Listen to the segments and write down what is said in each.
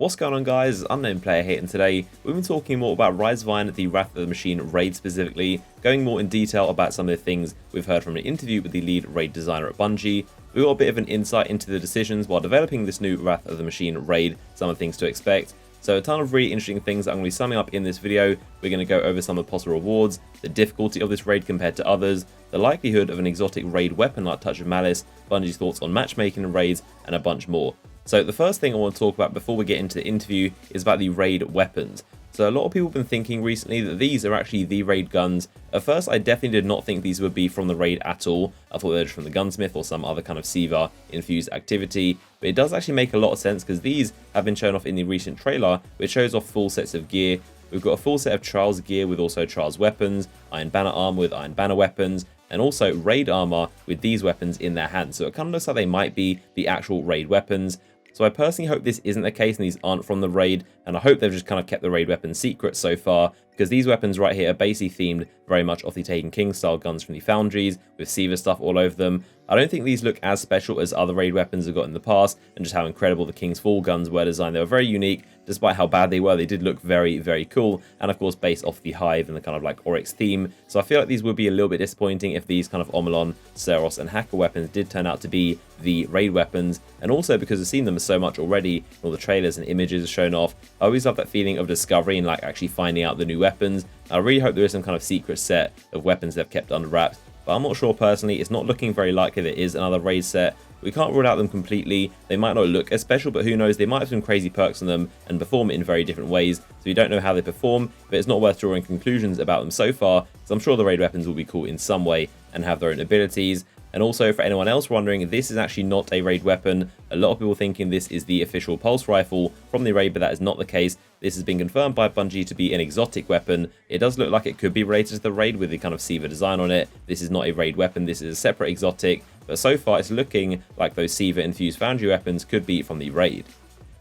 What's going on, guys? Unknown Player here, and today we've been talking more about Rise of Iron, the Wrath of the Machine raid specifically, going more in detail about some of the things we've heard from an interview with the lead raid designer at Bungie. We got a bit of an insight into the decisions while developing this new Wrath of the Machine raid, some of the things to expect. So a ton of really interesting things that I'm going to be summing up in this video. We're going to go over some of the possible rewards, the difficulty of this raid compared to others, the likelihood of an exotic raid weapon like Touch of Malice, Bungie's thoughts on matchmaking and raids, and a bunch more. So the first thing I want to talk about before we get into the interview is about the raid weapons. So a lot of people have been thinking recently that these are actually the raid guns. At first, I definitely did not think these would be from the raid at all. I thought they were just from the gunsmith or some other kind of Siva infused activity. But it does actually make a lot of sense because these have been shown off in the recent trailer, which shows off full sets of gear. We've got a full set of Trials gear with also Trials weapons, Iron Banner armor with Iron Banner weapons, and also raid armor with these weapons in their hands. So it kind of looks like they might be the actual raid weapons. So I personally hope this isn't the case and these aren't from the raid, and I hope they've just kind of kept the raid weapons secret so far, because these weapons right here are basically themed very much off the Taken King style guns from the foundries, with Siva stuff all over them. I don't think these look as special as other raid weapons have got in the past, and just how incredible the King's Fall guns were designed. They were very unique, despite how bad they were. They did look very, very cool, and of course based off the Hive and the kind of like Oryx theme. So I feel like these would be a little bit disappointing if these kind of Omolon, Seros, and Hacker weapons did turn out to be the raid weapons. And also because I've seen them so much already, all the trailers and images shown off, I always love that feeling of discovery and like actually finding out the new weapons. I really hope there is some kind of secret set of weapons they've kept under wraps, but I'm not sure personally. It's not looking very likely there is another raid set. We can't rule out them completely. They might not look as special, but who knows, they might have some crazy perks on them and perform in very different ways, so we don't know how they perform, but it's not worth drawing conclusions about them so far, because I'm sure the raid weapons will be cool in some way and have their own abilities. And also, for anyone else wondering, this is actually not a raid weapon. A lot of people thinking this is the official pulse rifle from the raid, but that is not the case. This has been confirmed by Bungie to be an exotic weapon. It does look like it could be related to the raid with the kind of Siva design on it. This is not a raid weapon, this is a separate exotic, but so far it's looking like those Siva infused foundry weapons could be from the raid.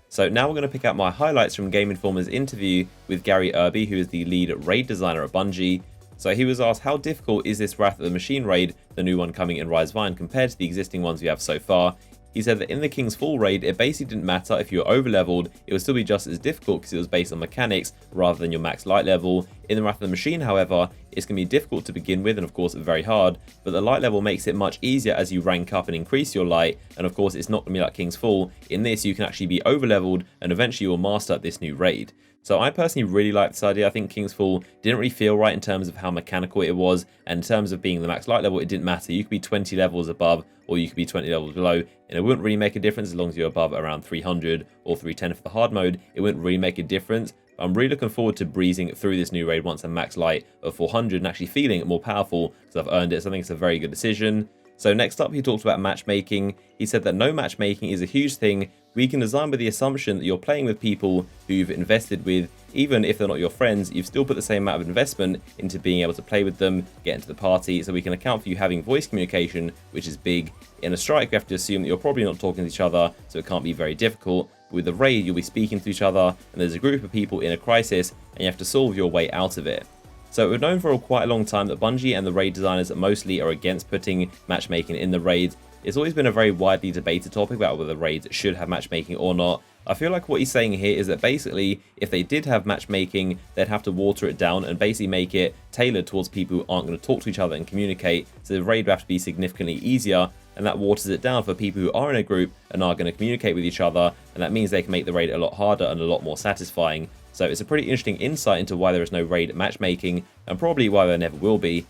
So now we're going to pick out my highlights from Game Informer's interview with Gary Irby, who is the lead raid designer at Bungie. So he was asked, how difficult is this Wrath of the Machine raid, the new one coming in Rise of Iron, compared to the existing ones we have so far? He said that in the King's Fall raid, it basically didn't matter if you were over-leveled, it would still be just as difficult because it was based on mechanics rather than your max light level. In the Wrath of the Machine, however, it's going to be difficult to begin with and of course very hard, but the light level makes it much easier as you rank up and increase your light, and of course it's not going to be like King's Fall. In this, you can actually be over-leveled and eventually you will master this new raid. So I personally really like this idea. I think King's Fall didn't really feel right in terms of how mechanical it was, and in terms of being the max light level, it didn't matter. You could be 20 levels above or you could be 20 levels below, and it wouldn't really make a difference as long as you're above around 300 or 310 for the hard mode. It wouldn't really make a difference. I'm really looking forward to breezing through this new raid once I'm max light of 400 and actually feeling more powerful because I've earned it. So I think it's a very good decision. So next up, he talked about matchmaking. He said that no matchmaking is a huge thing. We can design with the assumption that you're playing with people who you've invested with. Even if they're not your friends, you've still put the same amount of investment into being able to play with them, get into the party, so we can account for you having voice communication, which is big. In a strike, we have to assume that you're probably not talking to each other, so it can't be very difficult. But with the raid, you'll be speaking to each other, and there's a group of people in a crisis, and you have to solve your way out of it. So we've known for quite a long time that Bungie and the raid designers mostly are against putting matchmaking in the raids. It's always been a very widely debated topic about whether raids should have matchmaking or not. I feel like what he's saying here is that basically, if they did have matchmaking, they'd have to water it down and basically make it tailored towards people who aren't going to talk to each other and communicate. So the raid would have to be significantly easier, and that waters it down for people who are in a group and are going to communicate with each other, and that means they can make the raid a lot harder and a lot more satisfying. So it's a pretty interesting insight into why there is no raid matchmaking, and probably why there never will be.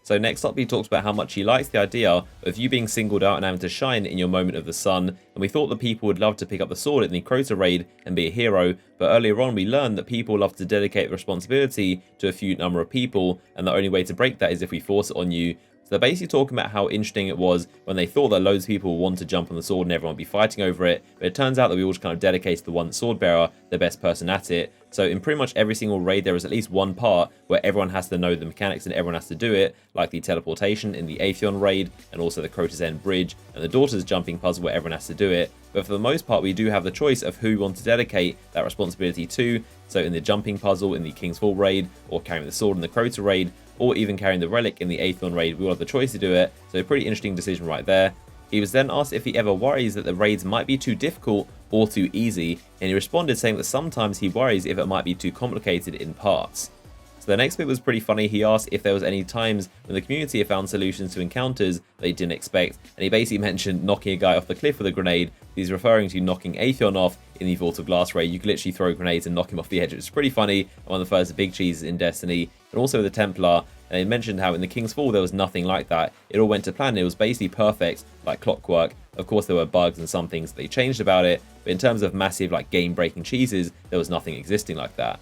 So next up, he talks about how much he likes the idea of you being singled out and having to shine in your moment of the sun, and we thought that people would love to pick up the sword in the Crota raid and be a hero, but earlier on we learned that people love to dedicate the responsibility to a few number of people, and the only way to break that is if we force it on you. So they're basically talking about how interesting it was when they thought that loads of people would want to jump on the sword and everyone would be fighting over it, but it turns out that we all just kind of dedicated the one sword bearer, the best person at it. So in pretty much every single raid, there is at least one part where everyone has to know the mechanics and everyone has to do it, like the teleportation in the Atheon raid, and also the Crota's End bridge, and the Daughter's jumping puzzle where everyone has to do it. But for the most part, we do have the choice of who we want to dedicate that responsibility to. So in the jumping puzzle in the King's Fall raid, or carrying the sword in the Crota raid, or even carrying the relic in the Atheon raid, we will have the choice to do it. So a pretty interesting decision right there. He was then asked if he ever worries that the raids might be too difficult or too easy, and he responded saying that sometimes he worries if it might be too complicated in parts. So the next bit was pretty funny. He asked if there was any times when the community have found solutions to encounters they didn't expect, and he basically mentioned knocking a guy off the cliff with a grenade. He's referring to knocking Atheon off in the Vault of Glass raid. You could literally throw grenades and knock him off the edge. It's pretty funny, and one of the first big cheeses in Destiny, and also the Templar. And he mentioned how in the King's Fall there was nothing like that. It all went to plan. It was basically perfect, like clockwork. Of course, there were bugs and some things they changed about it, but in terms of massive, like, game-breaking cheeses, there was nothing existing like that.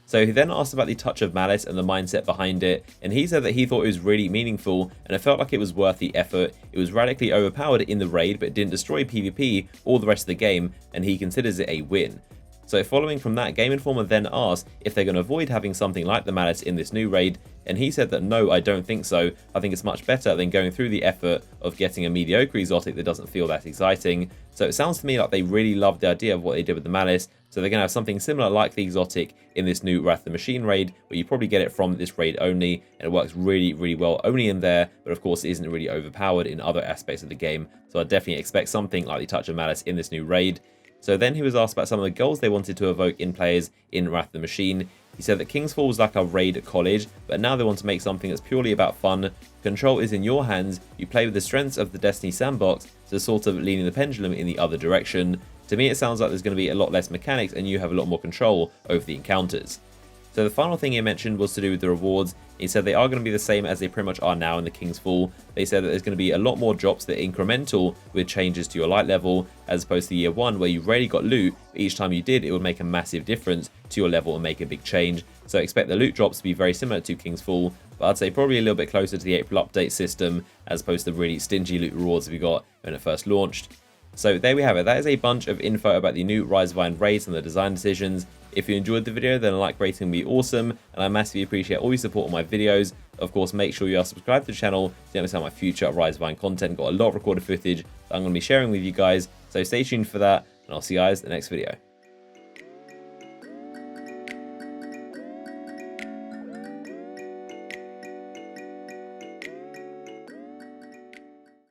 So he then asked about the touch of malice and the mindset behind it, and he said that he thought it was really meaningful and it felt like it was worth the effort. It was radically overpowered in the raid, but it didn't destroy PvP or the rest of the game, and he considers it a win. So following from that, Game Informer then asked if they're going to avoid having something like the Malice in this new raid, and he said that no, I don't think so. I think it's much better than going through the effort of getting a mediocre exotic that doesn't feel that exciting. So it sounds to me like they really loved the idea of what they did with the Malice, so they're going to have something similar like the exotic in this new Wrath of the Machine raid, where you probably get it from this raid only, and it works really, really well only in there, but of course it isn't really overpowered in other aspects of the game. So I definitely expect something like the Touch of Malice in this new raid. So then he was asked about some of the goals they wanted to evoke in players in Wrath of the Machine. He said that King's Fall was like a raid college, but now they want to make something that's purely about fun. Control is in your hands, you play with the strengths of the Destiny sandbox, so sort of leaning the pendulum in the other direction. To me it sounds like there's going to be a lot less mechanics and you have a lot more control over the encounters. So the final thing he mentioned was to do with the rewards. He said they are going to be the same as they pretty much are now in the King's Fall. They said that there's going to be a lot more drops that are incremental with changes to your light level, as opposed to year 1 where you rarely got loot, but each time you did it would make a massive difference to your level and make a big change. So expect the loot drops to be very similar to King's Fall, but I'd say probably a little bit closer to the April update system as opposed to the really stingy loot rewards we got when it first launched. So there we have it. That is a bunch of info about the new Rise of Iron raids and the design decisions. If you enjoyed the video, then a like rating would be awesome, and I massively appreciate all your support on my videos. Of course, make sure you are subscribed to the channel to understand my future Rise of Iron content. Got a lot of recorded footage that I'm going to be sharing with you guys, so stay tuned for that, and I'll see you guys in the next video.